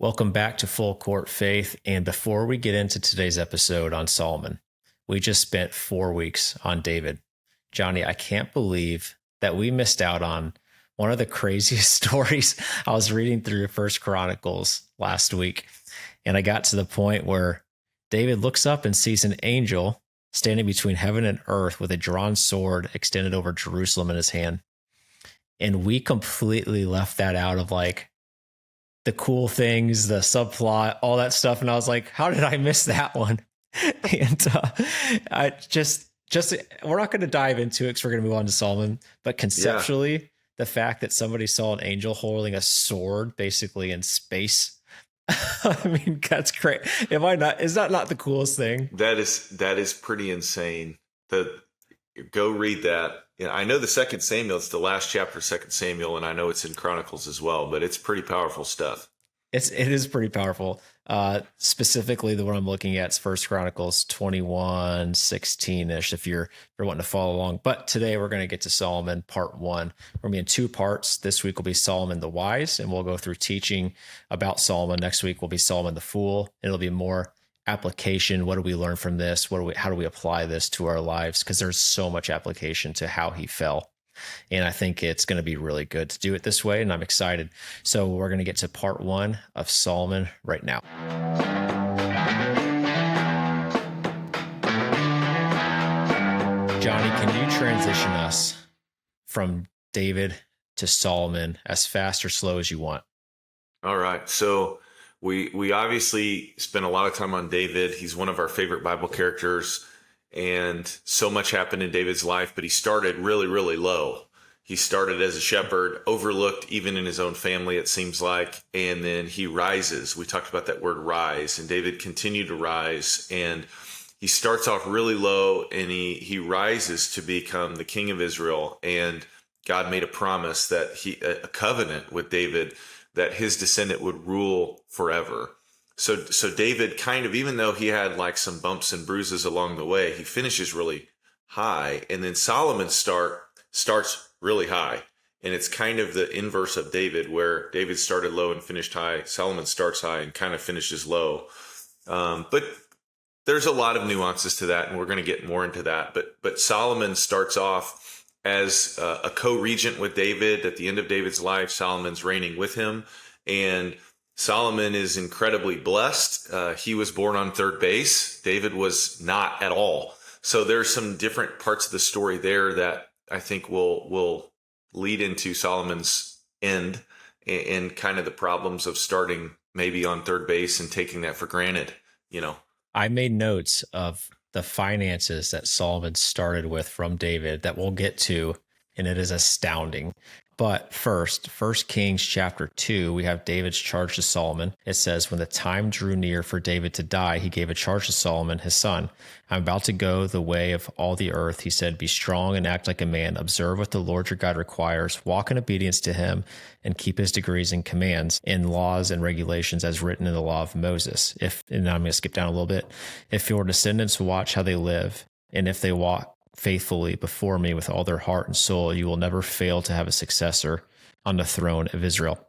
Welcome back to Full Court Faith. And before we get into today's episode on Solomon, we just spent 4 weeks on David. Johnny, I can't believe that we missed out on one of the craziest stories. I was reading through First Chronicles last week, and I got to the point where David looks up and sees an angel standing between heaven and earth with a drawn sword extended over Jerusalem in his hand. And we completely left that out of like the cool things, the subplot, all that stuff. And I was like, how did I miss that one? And I just we're not going to dive into it because we're going to move on to Solomon. But conceptually, the fact that somebody saw an angel holding a sword basically in space. I mean, that's great. Am I not? Is that not the coolest thing? That is pretty insane. Go read that. I know the Second Samuel. It's the last chapter of Second Samuel, and I know it's in Chronicles as well. But it's pretty powerful stuff. It is pretty powerful. Specifically, the one I'm looking at is First Chronicles 21:16-ish. If you're wanting to follow along. But today we're going to get to Solomon Part 1. We're going to be in 2 parts. This week will be Solomon the Wise, and we'll go through teaching about Solomon. Next week will be Solomon the Fool, and it'll be more application. What do we learn from this? How do we apply this to our lives? Because there's so much application to how he fell. And I think it's going to be really good to do it this way. And I'm excited. So we're going to get to part 1 of Solomon right now. Johnny, can you transition us from David to Solomon as fast or slow as you want? All right. So we obviously spent a lot of time on David. He's one of our favorite Bible characters, and so much happened in David's life, but he started really, really low. He started as a shepherd, overlooked even in his own family, it seems like, and then he rises. We talked about that word rise, and David continued to rise, and he starts off really low, and he rises to become the king of Israel, and God made a promise that a covenant with David that his descendant would rule forever. So David kind of, even though he had like some bumps and bruises along the way, he finishes really high. And then Solomon starts really high. And it's kind of the inverse of David, where David started low and finished high. Solomon starts high and kind of finishes low. But there's a lot of nuances to that, and we're going to get more into that. But Solomon starts off as a co-regent with David. At the end of David's life, Solomon's reigning with him. And Solomon is incredibly blessed. He was born on third base. David was not at all. So there's some different parts of the story there that I think will lead into Solomon's end and kind of the problems of starting maybe on third base and taking that for granted, I made notes of the finances that Solomon started with from David that we'll get to, and it is astounding. But first, 1 Kings chapter 2, we have David's charge to Solomon. It says, when the time drew near for David to die, he gave a charge to Solomon, his son. I'm about to go the way of all the earth. He said, be strong and act like a man. Observe what the Lord your God requires. Walk in obedience to him and keep his decrees and commands and laws and regulations as written in the law of Moses. And I'm going to skip down a little bit. If your descendants watch how they live, and if they walk faithfully before me with all their heart and soul, you will never fail to have a successor on the throne of Israel.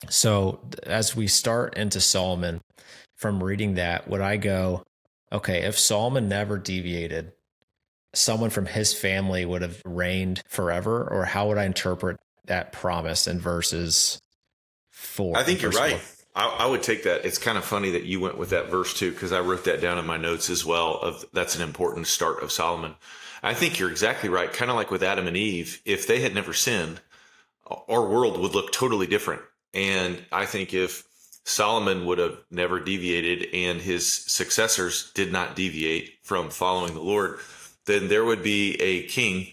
So as we start into Solomon, from reading that, would I go, okay, if Solomon never deviated, someone from his family would have reigned forever? Or how would I interpret that promise in verses 4? I think you're right. I would take that. It's kind of funny that you went with that verse too, because I wrote that down in my notes as well. That's an important start of Solomon. I think you're exactly right. Kind of like with Adam and Eve, if they had never sinned, our world would look totally different. And I think if Solomon would have never deviated and his successors did not deviate from following the Lord, then there would be a king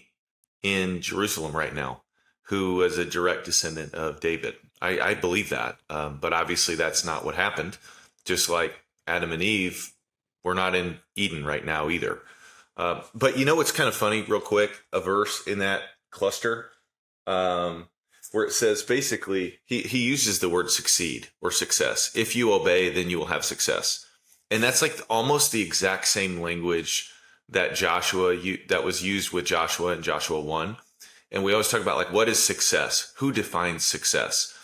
in Jerusalem right now who was a direct descendant of David. I believe that, but obviously that's not what happened. Just like Adam and Eve, we're not in Eden right now either. But what's kind of funny, real quick, a verse in that cluster where it says basically he uses the word succeed or success. If you obey, then you will have success. And that's like almost the exact same language that that was used with Joshua in Joshua 1. And we always talk about like, what is success? Who defines success?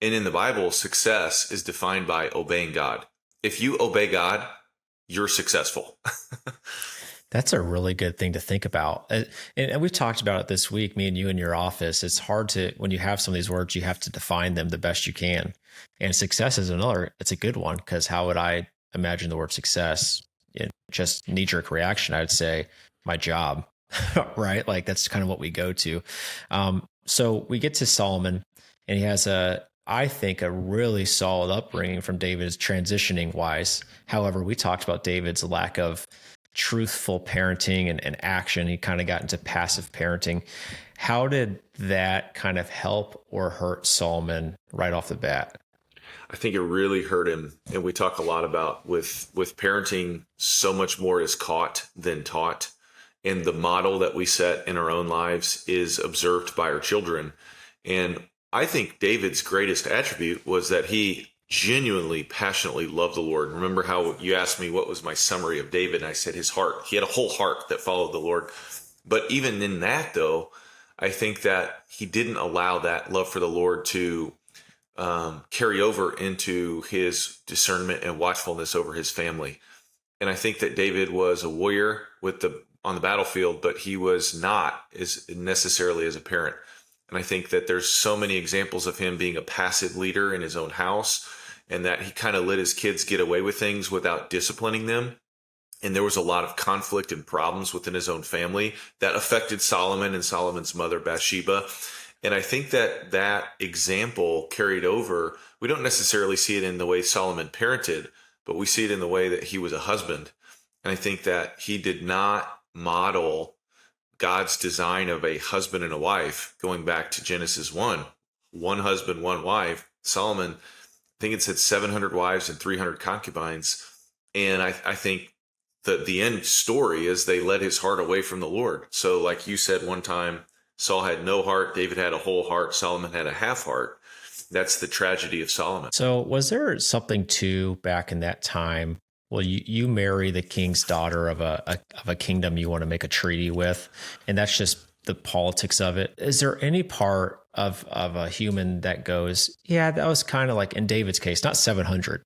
And in the Bible, success is defined by obeying God. If you obey God, you're successful. That's a really good thing to think about. And we've talked about it this week, me and you in your office. It's hard to, when you have some of these words, you have to define them the best you can. And success is another, it's a good one, because how would I imagine the word success? Just knee jerk reaction, I'd say my job, right? Like that's kind of what we go to. So we get to Solomon, and he has I think, a really solid upbringing from David's transitioning wise. However, we talked about David's lack of truthful parenting and action. He kind of got into passive parenting. How did that kind of help or hurt Solomon right off the bat? I think it really hurt him. And we talk a lot about with parenting, so much more is caught than taught. And the model that we set in our own lives is observed by our children. And I think David's greatest attribute was that he genuinely, passionately loved the Lord. Remember how you asked me what was my summary of David? And I said his heart. He had a whole heart that followed the Lord. But even in that, though, I think that he didn't allow that love for the Lord to carry over into his discernment and watchfulness over his family. And I think that David was a warrior on the battlefield, but he was not as necessarily as a parent. And I think that there's so many examples of him being a passive leader in his own house, and that he kind of let his kids get away with things without disciplining them. And there was a lot of conflict and problems within his own family that affected Solomon and Solomon's mother, Bathsheba. And I think that that example carried over. We don't necessarily see it in the way Solomon parented, but we see it in the way that he was a husband. And I think that he did not model God's design of a husband and a wife, going back to Genesis 1, one husband, one wife. Solomon, I think it said 700 wives and 300 concubines. And I think that the end story is they led his heart away from the Lord. So like you said one time, Saul had no heart, David had a whole heart, Solomon had a half heart. That's the tragedy of Solomon. So was there something too back in that time? Well, you marry the king's daughter of a kingdom you want to make a treaty with, and that's just the politics of it. Is there any part of a human that goes, yeah, that was kind of like in David's case, not 700,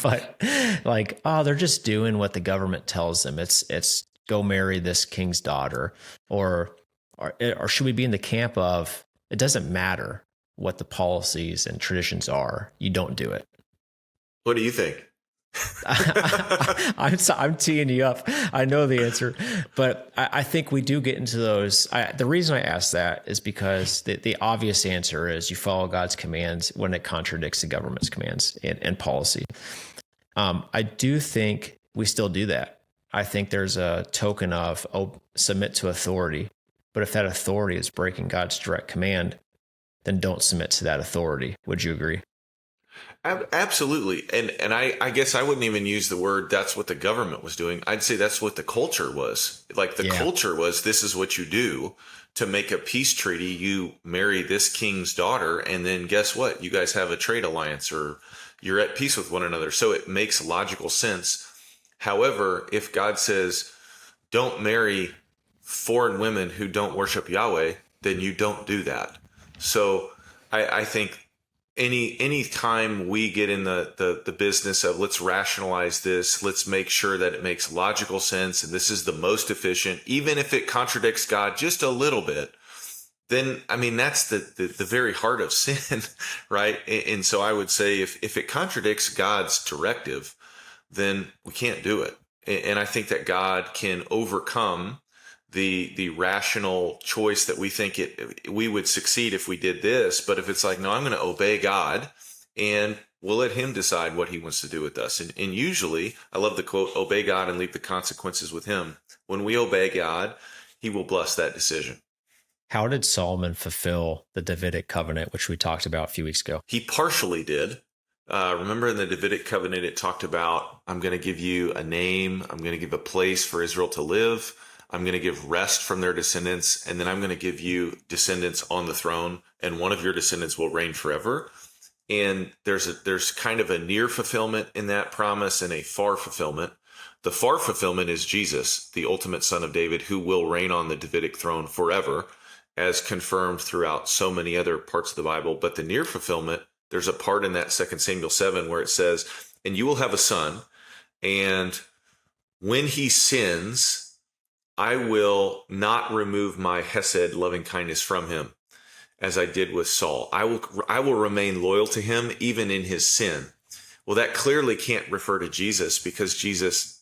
but like, oh, they're just doing what the government tells them. It's go marry this king's daughter, or should we be in the camp of it doesn't matter what the policies and traditions are, you don't do it? What do you think? I'm teeing you up. I know the answer, but I think we do get into those. The reason I ask that is because the obvious answer is you follow God's commands when it contradicts the government's commands and policy. I do think we still do that. I think there's a token of submit to authority, but if that authority is breaking God's direct command, then don't submit to that authority. Would you agree? Absolutely. And I guess I wouldn't even use the word that's what the government was doing. I'd say that's what the culture was. Like the culture was, this is what you do to make a peace treaty. You marry this king's daughter, and then guess what? You guys have a trade alliance, or you're at peace with one another. So it makes logical sense. However, if God says, don't marry foreign women who don't worship Yahweh, then you don't do that. So I think any time we get in the business of let's rationalize this, let's make sure that it makes logical sense, and this is the most efficient, even if it contradicts God just a little bit, then, I mean, that's the very heart of sin, right? And so I would say if it contradicts God's directive, then we can't do it. And I think that God can overcome the rational choice that we think we would succeed if we did this. But if it's like, no, I'm going to obey God, and we'll let him decide what he wants to do with us. And usually, I love the quote, obey God and leave the consequences with him. When we obey God, he will bless that decision. How did Solomon fulfill the Davidic covenant, which we talked about a few weeks ago? He partially did. Remember in the Davidic covenant, it talked about, I'm going to give you a name. I'm going to give a place for Israel to live. I'm going to give rest from their descendants, and then I'm going to give you descendants on the throne, and one of your descendants will reign forever. And there's kind of a near fulfillment in that promise and a far fulfillment. The far fulfillment is Jesus, the ultimate son of David, who will reign on the Davidic throne forever, as confirmed throughout so many other parts of the Bible. But the near fulfillment There's a part in that 2 Samuel 7 where it says, and you will have a son, and when he sins, I will not remove my hesed, loving kindness, from him, as I did with Saul. I will remain loyal to him even in his sin. Well, that clearly can't refer to Jesus, because Jesus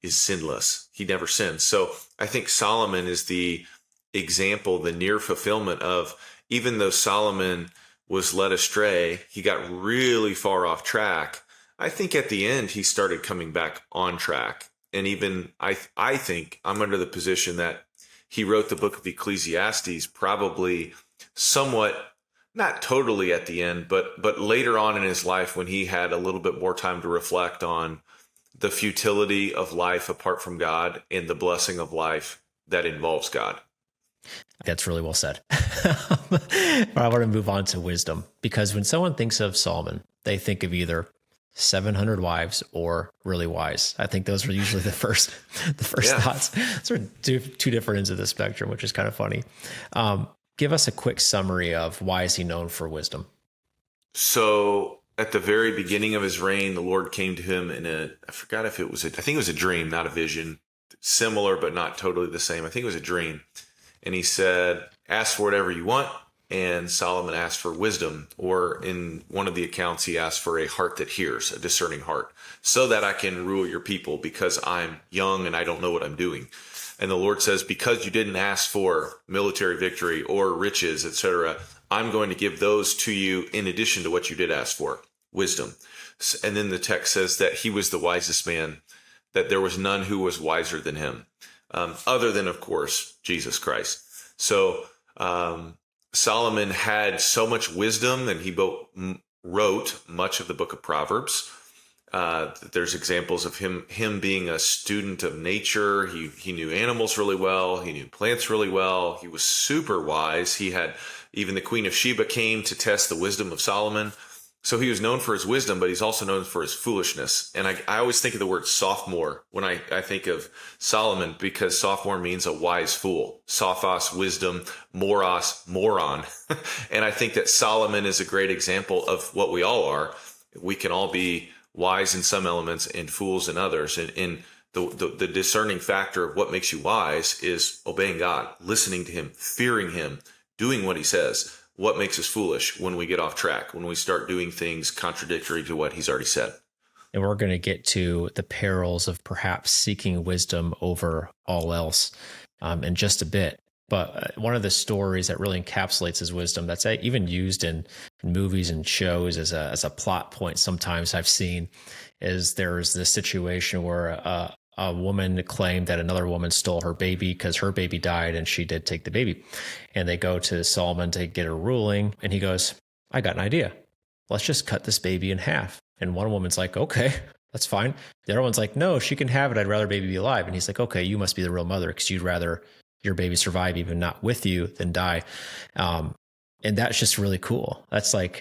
is sinless. He never sins. So I think Solomon is the example, the near fulfillment of, even though Solomon was led astray, he got really far off track. I think at the end he started coming back on track. And even I think I'm under the position that he wrote the book of Ecclesiastes probably somewhat, not totally at the end, but later on in his life, when he had a little bit more time to reflect on the futility of life apart from God and the blessing of life that involves God. That's really well said. But I want to move on to wisdom, because when someone thinks of Solomon, they think of either 700 wives or really wise. I think those are usually the first thoughts. Sort of two different ends of the spectrum, which is kind of funny. Give us a quick summary of why is he known for wisdom? So at the very beginning of his reign, the Lord came to him in I forgot if it was I think it was a dream, not a vision, similar, but not totally the same. I think it was a dream. And he said, ask for whatever you want. And Solomon asked for wisdom, or in one of the accounts, he asked for a heart that hears, a discerning heart, so that I can rule your people, because I'm young and I don't know what I'm doing. And the Lord says, because you didn't ask for military victory or riches, etc., I'm going to give those to you in addition to what you did ask for, wisdom. And then the text says that he was the wisest man, that there was none who was wiser than him, other than, of course, Jesus Christ. So Solomon had so much wisdom that he wrote much of the book of Proverbs. There's examples of him being a student of nature. He knew animals really well. He knew plants really well. He was super wise. He had, even the Queen of Sheba came to test the wisdom of Solomon. So he was known for his wisdom, but he's also known for his foolishness. And I always think of the word sophomore when I think of Solomon, because sophomore means a wise fool. Sophos, wisdom; moros, moron. And I think that Solomon is a great example of what we all are. We can all be wise in some elements and fools in others. And the discerning factor of what makes you wise is obeying God, listening to him, fearing him, doing what he says. What makes us foolish? When we get off track, when we start doing things contradictory to what he's already said. And we're going to get to the perils of perhaps seeking wisdom over all else in just a bit. But one of the stories that really encapsulates his wisdom, that's even used in movies and shows as a plot point sometimes I've seen, is there's this situation where a woman claimed that another woman stole her baby because her baby died and she did take the baby. And they go to Solomon to get a ruling. And he goes, I got an idea. Let's just cut this baby in half. And one woman's like, okay, that's fine. The other one's like, no, she can have it. I'd rather baby be alive. And he's like, okay, you must be the real mother, because you'd rather your baby survive, even not with you, than die. And that's just really cool. That's like,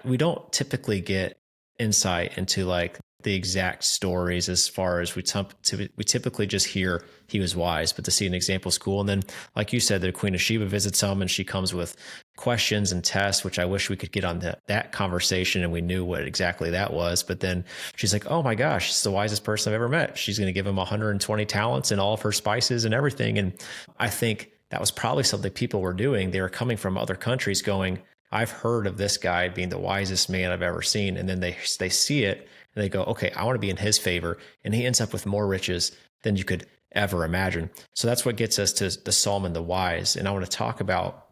we don't typically get insight into like the exact stories, as far as we typically just hear he was wise, but to see an example is cool. And then, like you said, the Queen of Sheba visits him and she comes with questions and tests, which I wish we could get on that conversation and we knew what exactly that was. But then she's like, oh my gosh, it's the wisest person I've ever met. She's going to give him 120 talents and all of her spices and everything. And I think that was probably something people were doing. They were coming from other countries going, I've heard of this guy being the wisest man I've ever seen. And then they see it and they go, okay, I want to be in his favor. And he ends up with more riches than you could ever imagine. So that's what gets us to the Solomon the wise. And I want to talk about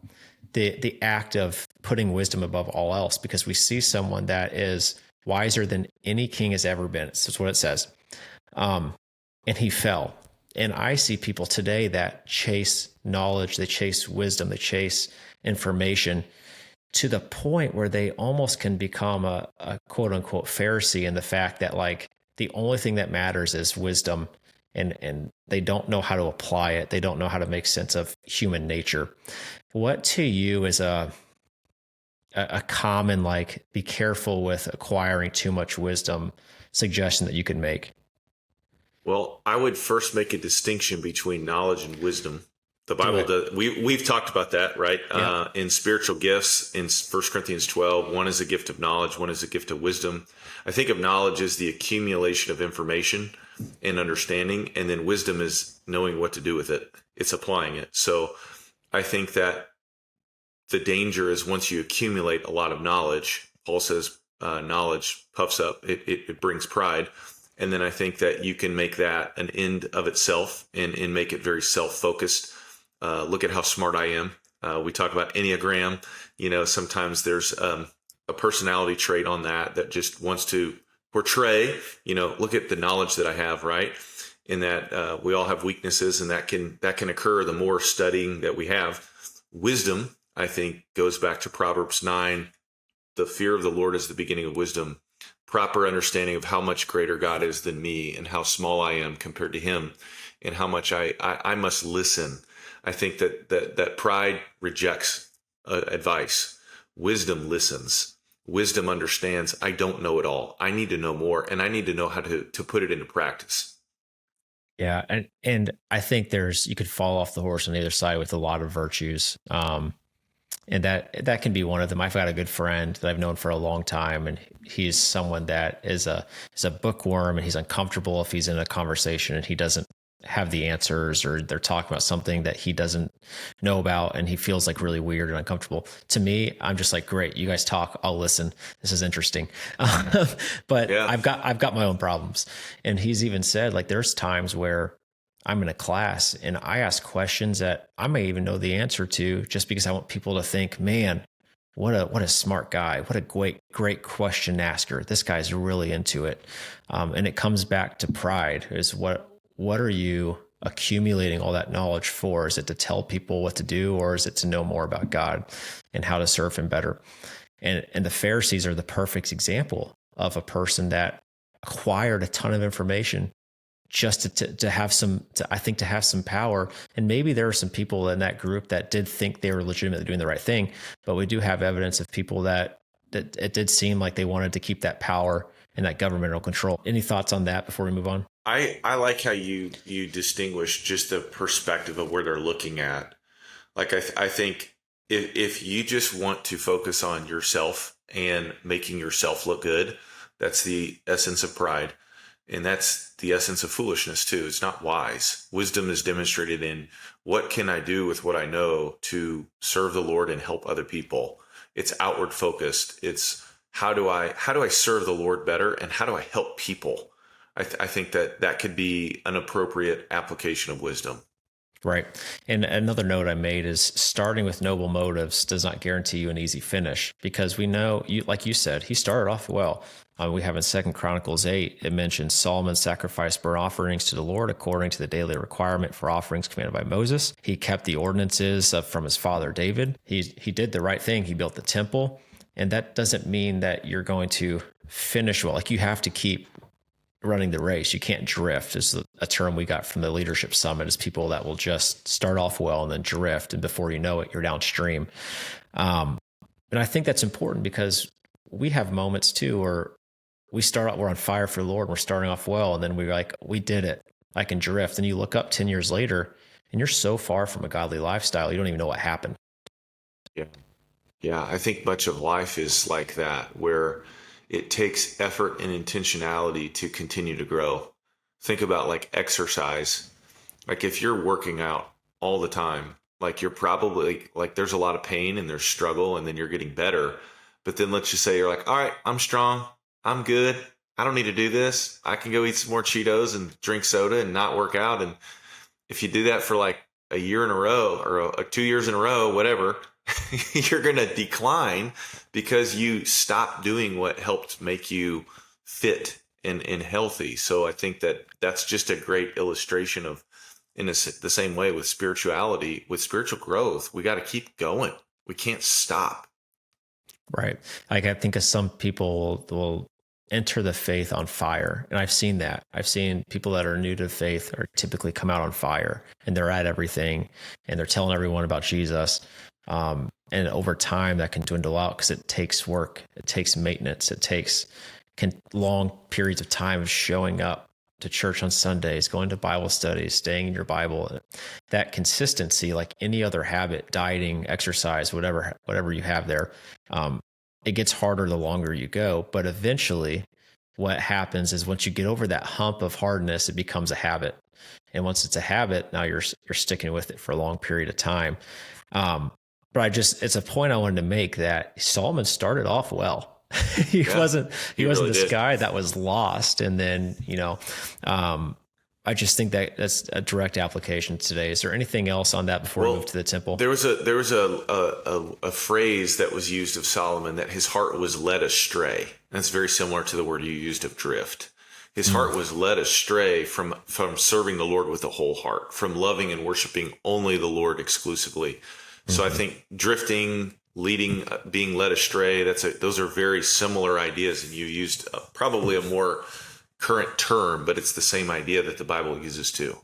the act of putting wisdom above all else, because we see someone that is wiser than any king has ever been. That's what it says. And he fell. And I see people today that chase knowledge, they chase wisdom, they chase information to the point where they almost can become a quote unquote Pharisee, in the fact that like the only thing that matters is wisdom, and they don't know how to apply it. They don't know how to make sense of human nature. What to you is a common, like, be careful with acquiring too much wisdom suggestion that you could make? Well, I would first make a distinction between knowledge and wisdom. The Bible does. We've talked about that, right? Yeah. In spiritual gifts, in 1 Corinthians 12, one is a gift of knowledge, one is a gift of wisdom. I think of knowledge as the accumulation of information and understanding, and then wisdom is knowing what to do with it. It's applying it. So I think that the danger is once you accumulate a lot of knowledge, Paul says knowledge puffs up, it brings pride. And then I think that you can make that an end of itself and make it very self-focused. Look at how smart I am. We talk about Enneagram. Sometimes there's a personality trait on that just wants to portray, look at the knowledge that I have, right? In that we all have weaknesses, and that can occur the more studying that we have. Wisdom, I think, goes back to Proverbs 9. The fear of the Lord is the beginning of wisdom. Proper understanding of how much greater God is than me and how small I am compared to him and how much I must listen. I think that pride rejects advice. Wisdom listens. Wisdom understands I don't know it all. I need to know more, and I need to know how to put it into practice. Yeah. And I think you could fall off the horse on the other side with a lot of virtues. And that can be one of them. I've got a good friend that I've known for a long time, and he's someone that is a bookworm, and he's uncomfortable if he's in a conversation and he doesn't have the answers, or they're talking about something that he doesn't know about, and he feels like really weird and uncomfortable. To me, I'm just like, great, you guys talk, I'll listen. This is interesting. But yeah. I've got my own problems. And he's even said, like, there's times where I'm in a class and I ask questions that I may even know the answer to, just because I want people to think, man, what a smart guy. What a great question asker. This guy's really into it. And it comes back to pride. Is what are you accumulating all that knowledge for? Is it to tell people what to do, or is it to know more about God and how to serve him better? And the Pharisees are the perfect example of a person that acquired a ton of information just to have some power. And maybe there are some people in that group that did think they were legitimately doing the right thing, but we do have evidence of people that it did seem like they wanted to keep that power and that governmental control. Any thoughts on that before we move on? I like how you distinguish just the perspective of where they're looking at. Like, I think if you just want to focus on yourself and making yourself look good, that's the essence of pride. And that's the essence of foolishness too. It's not wise. Wisdom is demonstrated in what can I do with what I know to serve the Lord and help other people. It's outward focused. It's how do I serve the Lord better, and how do I help people? I think that could be an appropriate application of wisdom. Right. And another note I made is starting with noble motives does not guarantee you an easy finish, because we know, like you said, he started off well. We have in 2 Chronicles 8, it mentions Solomon sacrificed burnt offerings to the Lord according to the daily requirement for offerings commanded by Moses. He kept the ordinances from his father David. He did the right thing. He built the temple. And that doesn't mean that you're going to finish well. Like, you have to keep running the race. You can't drift, is a term we got from the leadership summit, is people that will just start off well and then drift, and before you know it, you're downstream. And I think that's important, because we have moments too where we start out, we're on fire for the Lord, we're starting off well, and then we're like, we did it, I can drift. And you look up 10 years later and you're so far from a godly lifestyle, you don't even know what happened. Yeah, I think much of life is like that, where it takes effort and intentionality to continue to grow. Think about like exercise. Like, if you're working out all the time, like, you're probably like, there's a lot of pain and there's struggle, and then you're getting better. But then let's just say you're like, all right, I'm strong, I'm good, I don't need to do this. I can go eat some more Cheetos and drink soda and not work out. And if you do that for like a year in a row, or 2 years in a row, whatever, you're going to decline, because you stopped doing what helped make you fit and healthy. So I think that's just a great illustration of, the same way with spirituality, with spiritual growth, we got to keep going. We can't stop. Right. Like, I think of some people will enter the faith on fire. And I've seen that. I've seen people that are new to faith are typically come out on fire, and they're at everything, and they're telling everyone about Jesus. And over time that can dwindle out, because it takes work, it takes maintenance, it takes long periods of time of showing up to church on Sundays, going to Bible studies, staying in your Bible, that consistency, like any other habit, dieting, exercise, whatever you have there, it gets harder the longer you go. But eventually, what happens is once you get over that hump of hardness, it becomes a habit. And once it's a habit, now you're sticking with it for a long period of time. But it's a point I wanted to make that Solomon started off well. he wasn't really this did. guy that was lost. And then, I just think that that's a direct application today. Is there anything else on that before we move to the temple? There was a phrase that was used of Solomon, that his heart was led astray. That's very similar to the word you used of drift. His heart was led astray from serving the Lord with a whole heart, from loving and worshiping only the Lord exclusively. So I think drifting, leading, being led astray, those are very similar ideas. And you used probably a more current term, but it's the same idea that the Bible uses too.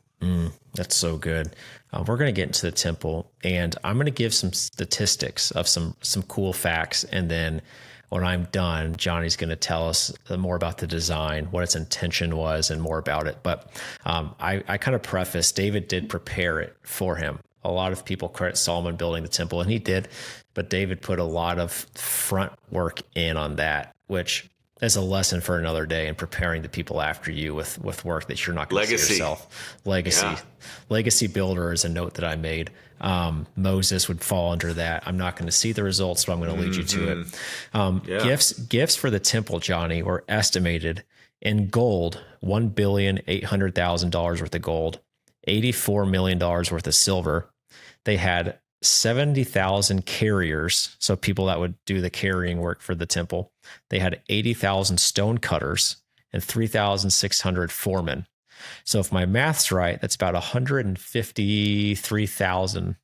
That's so good. We're going to get into the temple, and I'm going to give some statistics of some cool facts. And then when I'm done, Johnny's going to tell us more about the design, what its intention was, and more about it. But I kind of preface, David did prepare it for him. A lot of people credit Solomon building the temple, and he did, but David put a lot of front work in on that, which is a lesson for another day in preparing the people after you with work that you're not going to see yourself. Legacy builder is a note that I made. Moses would fall under that. I'm not going to see the results, but I'm going to lead you to it. Gifts for the temple, Johnny, were estimated in gold, $1,800,000 worth of gold, $84 million worth of silver. They had 70,000 carriers, so people that would do the carrying work for the temple. They had 80,000 stone cutters and 3,600 foremen. So if my math's right, that's about 153,000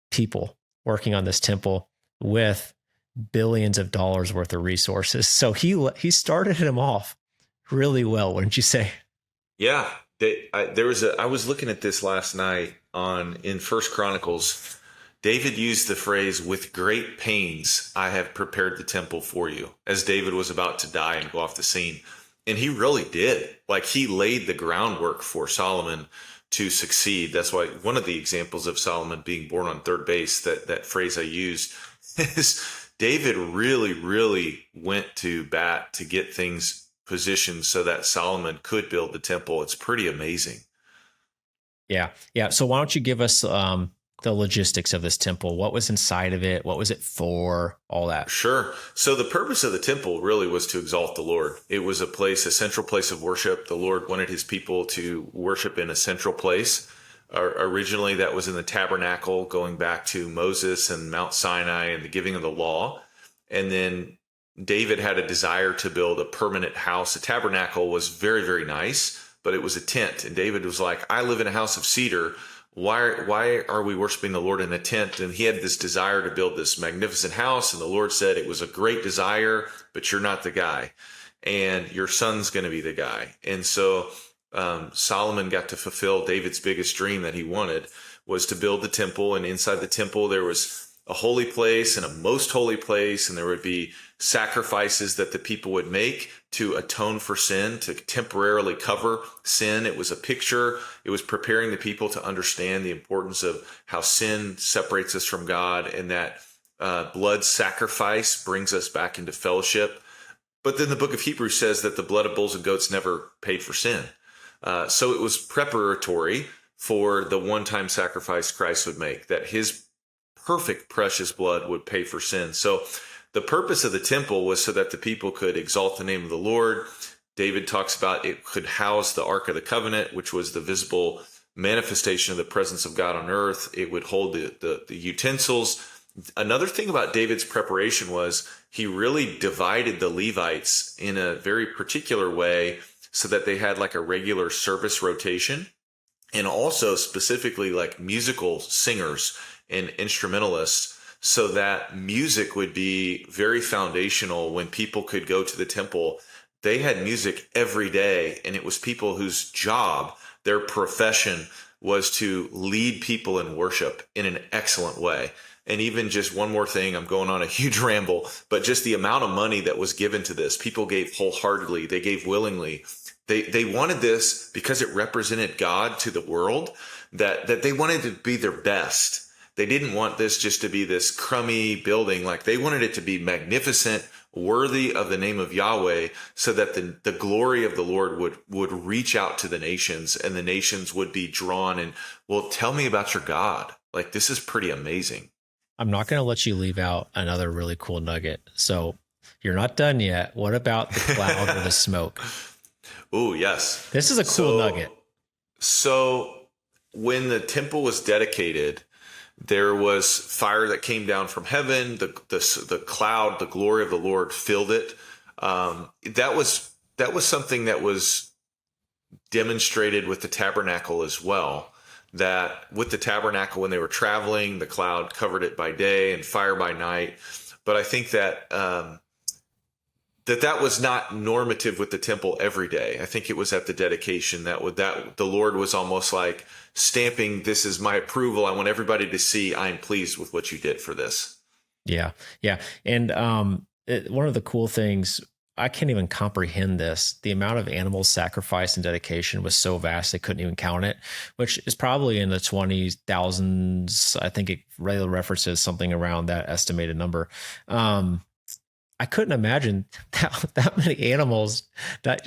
people working on this temple with billions of dollars worth of resources. So he started him off really well, wouldn't you say? Yeah. I was looking at this last night in First Chronicles. David used the phrase, "with great pains I have prepared the temple for you," as David was about to die and go off the scene. And he really did. Like, he laid the groundwork for Solomon to succeed. That's why one of the examples of Solomon being born on third base, that phrase I used, is David really, really went to bat to get things positioned so that Solomon could build the temple. It's pretty amazing. Yeah. So why don't you give us the logistics of this temple? What was inside of it? What was it for? All that. Sure. So the purpose of the temple really was to exalt the Lord. It was a central place of worship. The Lord wanted his people to worship in a central place. Originally, that was in the tabernacle, going back to Moses and Mount Sinai and the giving of the law. And then David had a desire to build a permanent house. A tabernacle was very, very nice, but it was a tent. And David was like, I live in a house of cedar. Why are we worshiping the Lord in a tent? And he had this desire to build this magnificent house. And the Lord said, it was a great desire, but you're not the guy. And your son's going to be the guy. And so Solomon got to fulfill David's biggest dream that he wanted, was to build the temple. And inside the temple, there was a holy place and a most holy place. And there would be sacrifices that the people would make to atone for sin, to temporarily cover sin. It was a picture. It was preparing the people to understand the importance of how sin separates us from God, and that blood sacrifice brings us back into fellowship. But then the book of Hebrews says that the blood of bulls and goats never paid for sin. So it was preparatory for the one-time sacrifice Christ would make, that his perfect, precious blood would pay for sin. So the purpose of the temple was so that the people could exalt the name of the Lord. David talks about it could house the Ark of the Covenant, which was the visible manifestation of the presence of God on earth. It would hold the utensils. Another thing about David's preparation was he really divided the Levites in a very particular way so that they had like a regular service rotation, and also specifically like musical singers and instrumentalists, so that music would be very foundational when people could go to the temple. They had music every day, and it was people whose job, their profession, was to lead people in worship in an excellent way. And even just one more thing, I'm going on a huge ramble, but just the amount of money that was given to this, people gave wholeheartedly, they gave willingly. They wanted this because it represented God to the world, that they wanted to be their best. They didn't want this just to be this crummy building. Like, they wanted it to be magnificent, worthy of the name of Yahweh, so that the glory of the Lord would reach out to the nations, and the nations would be drawn and, well, tell me about your God. Like, this is pretty amazing. I'm not going to let you leave out another really cool nugget. So you're not done yet. What about the cloud or the smoke? Oh, yes. This is a cool nugget. So when the temple was dedicated, there was fire that came down from heaven. The cloud, the glory of the Lord filled it. That was something that was demonstrated with the tabernacle as well. That with the tabernacle, when they were traveling, the cloud covered it by day and fire by night. But I think that that was not normative with the temple every day. I think it was at the dedication that the Lord was almost like stamping, this is my approval. I want everybody to see I'm pleased with what you did for this. Yeah. Yeah. And one of the cool things, I can't even comprehend this. The amount of animals sacrificed and dedication was so vast, they couldn't even count it, which is probably in the 20,000s. I think it really references something around that estimated number. I couldn't imagine that many animals.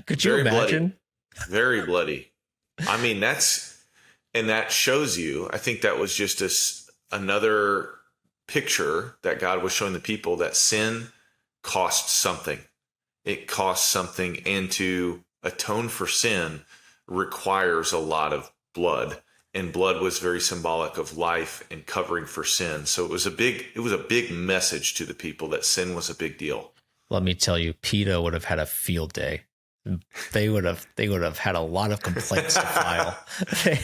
Could you imagine? Bloody. Very bloody. I mean, that shows you, I think that was just another picture that God was showing the people that sin costs something. It costs something, and to atone for sin requires a lot of blood, and blood was very symbolic of life and covering for sin. So it was a big message to the people that sin was a big deal. Let me tell you, PETA would have had a field day. They would have had a lot of complaints to file.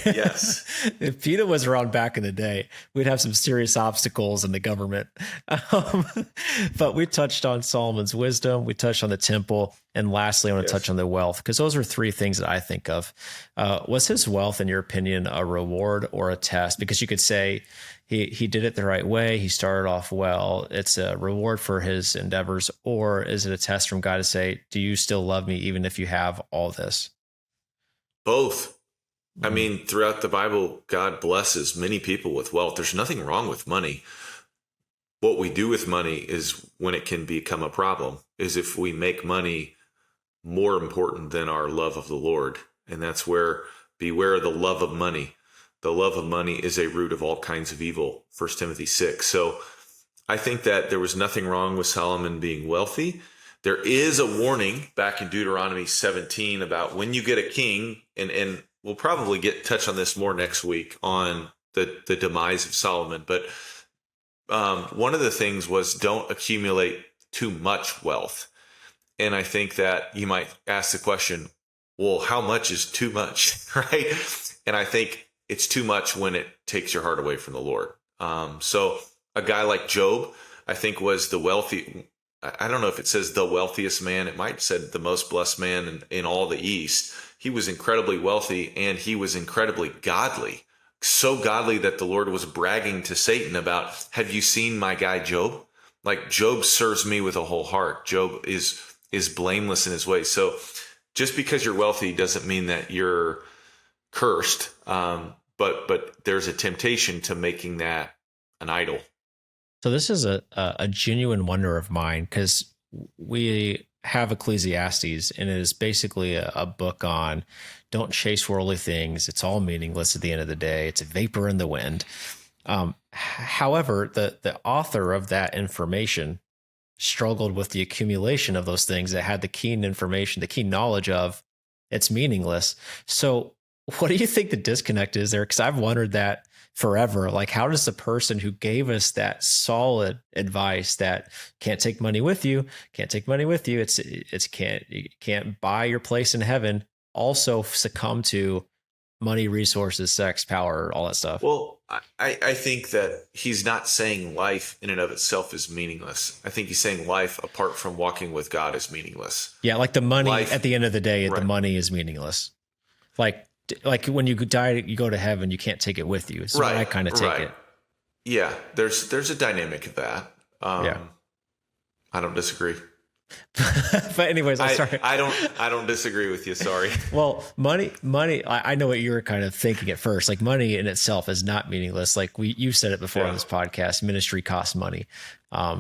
Yes. If PETA was around back in the day, we'd have some serious obstacles in the government. But we touched on Solomon's wisdom. We touched on the temple. And lastly, I want to touch on the wealth, because those are three things that I think of. Was his wealth, in your opinion, a reward or a test? Because you could say he did it the right way. He started off well. It's a reward for his endeavors. Or is it a test from God to say, do you still love me even if you have all this? Both. I mean, throughout the Bible, God blesses many people with wealth. There's nothing wrong with money. What we do with money is when it can become a problem, is if we make money more important than our love of the Lord. And that's where, beware of the love of money. The love of money is a root of all kinds of evil, 1 Timothy 6. So I think that there was nothing wrong with Solomon being wealthy. There is a warning back in Deuteronomy 17 about when you get a king, and we'll probably touch on this more next week on the demise of Solomon. But one of the things was don't accumulate too much wealth. And I think that you might ask the question, well, how much is too much, right? And I think it's too much when it takes your heart away from the Lord. So a guy like Job, I think, was the wealthy. I don't know if it says the wealthiest man. It might have said the most blessed man in all the East. He was incredibly wealthy, and he was incredibly godly. So godly that the Lord was bragging to Satan about, have you seen my guy Job? Like, Job serves me with a whole heart. Job is blameless in his ways. So just because you're wealthy doesn't mean that you're cursed. But there's a temptation to making that an idol. So this is a genuine wonder of mine, because we have Ecclesiastes, and it is basically a book on don't chase worldly things. It's all meaningless at the end of the day. It's a vapor in the wind. However, the author of that information struggled with the accumulation of those things that had the keen information, the keen knowledge of it's meaningless. So what do you think the disconnect is there? Because I've wondered that forever. Like, how does the person who gave us that solid advice that can't take money with you, you can't buy your place in heaven, also succumb to money, resources, sex, power, all that stuff? Well, I think that he's not saying life in and of itself is meaningless. I think he's saying life apart from walking with God is meaningless. Yeah, like the money at the end of the day, right. The money is meaningless. Like when you die, you go to heaven, you can't take it with you. So I kind of take it. Yeah, there's a dynamic of that. Yeah. I don't disagree. But anyways, I'm sorry. I don't disagree with you. Sorry. Well, money. I know what you were kind of thinking at first. Like money in itself is not meaningless. Like you said it before on this podcast. Ministry costs money,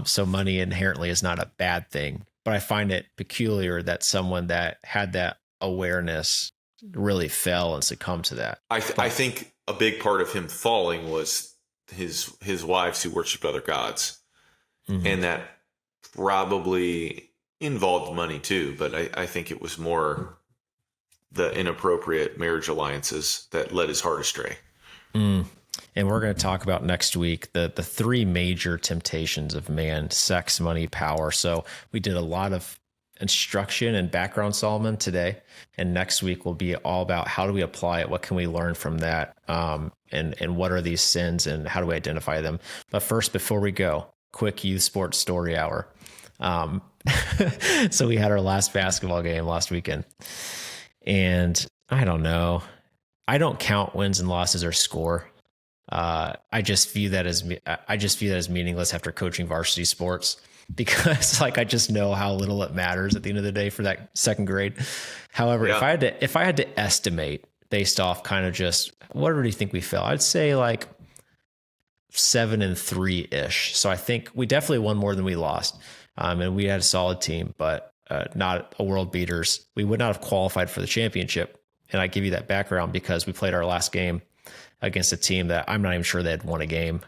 so money inherently is not a bad thing. But I find it peculiar that someone that had that awareness really fell and succumbed to that. I think a big part of him falling was his wives who worshiped other gods, and that probably involved money too, but I think it was more the inappropriate marriage alliances that led his heart astray. And we're going to talk about next week the three major temptations of man: sex, money, power. So we did a lot of instruction and background, Solomon, today, and next week will be all about how do we apply it, what can we learn from that, and what are these sins and how do we identify them. But first, before we go, quick youth sports story hour. So we had our last basketball game last weekend, and I don't know. I don't count wins and losses or score. I just view that as meaningless after coaching varsity sports, because like I just know how little it matters at the end of the day for that second grade. However, if I had to estimate based off kind of just what do you think we fell, I'd say like 7-3-ish. So I think we definitely won more than we lost. And we had a solid team, but not a world beaters. We would not have qualified for the championship. And I give you that background because we played our last game against a team that I'm not even sure they had won a game.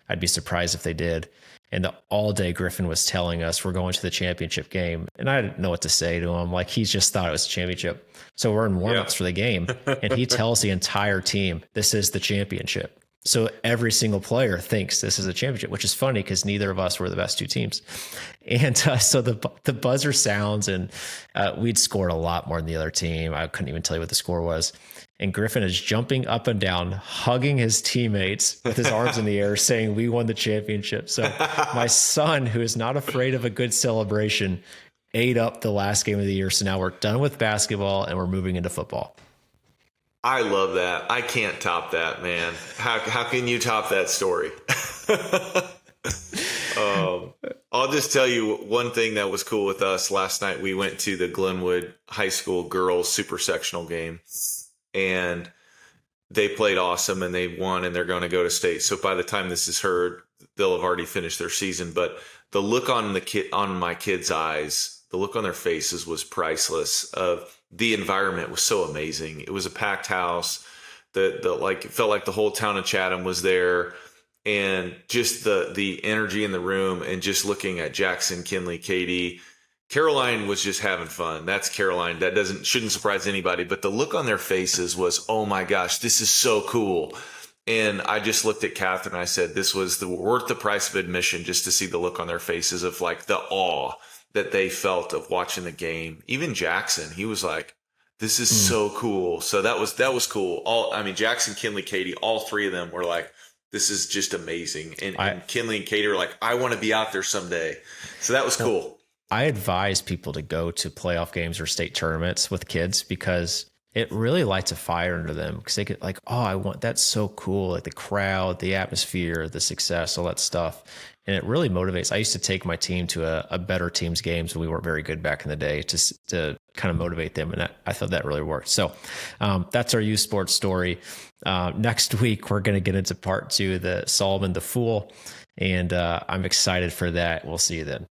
I'd be surprised if they did. And all day Griffin was telling us we're going to the championship game. And I didn't know what to say to him. Like, he just thought it was a championship. So we're in warm-ups for the game. And he tells the entire team, this is the championship. So every single player thinks this is a championship, which is funny because neither of us were the best two teams. And so the buzzer sounds, and we'd scored a lot more than the other team. I couldn't even tell you what the score was. And Griffin is jumping up and down, hugging his teammates with his arms in the air, saying, we won the championship. So my son, who is not afraid of a good celebration, ate up the last game of the year. So now we're done with basketball and we're moving into football. I love that. I can't top that, man. How can you top that story? I'll just tell you one thing that was cool with us last night. We went to the Glenwood High School girls super sectional game, and they played awesome and they won, and they're going to go to state. So by the time this is heard, they'll have already finished their season. But the look on my kids' eyes, the look on their faces was priceless. The environment was so amazing. It was a packed house. It felt like the whole town of Chatham was there, and just the energy in the room, and just looking at Jackson, Kinley, Katie, Caroline was just having fun. That's Caroline. That shouldn't surprise anybody. But the look on their faces was, oh my gosh, this is so cool. And I just looked at Catherine and I said, this was worth the price of admission, just to see the look on their faces of like the awe that they felt of watching the game. Even Jackson, he was like, this is so cool. So that was cool. Jackson, Kinley, Katie, all three of them were like, this is just amazing. And Kinley and Katie were like, I want to be out there someday. So that was cool. I advise people to go to playoff games or state tournaments with kids, because it really lights a fire under them, because they get like, oh, that's so cool. Like the crowd, the atmosphere, the success, all that stuff. And it really motivates. I used to take my team to a better team's games when we weren't very good back in the day to kind of motivate them. And I thought that really worked. So that's our youth sports story. Next week, we're going to get into part 2, the Solomon the Fool. And I'm excited for that. We'll see you then.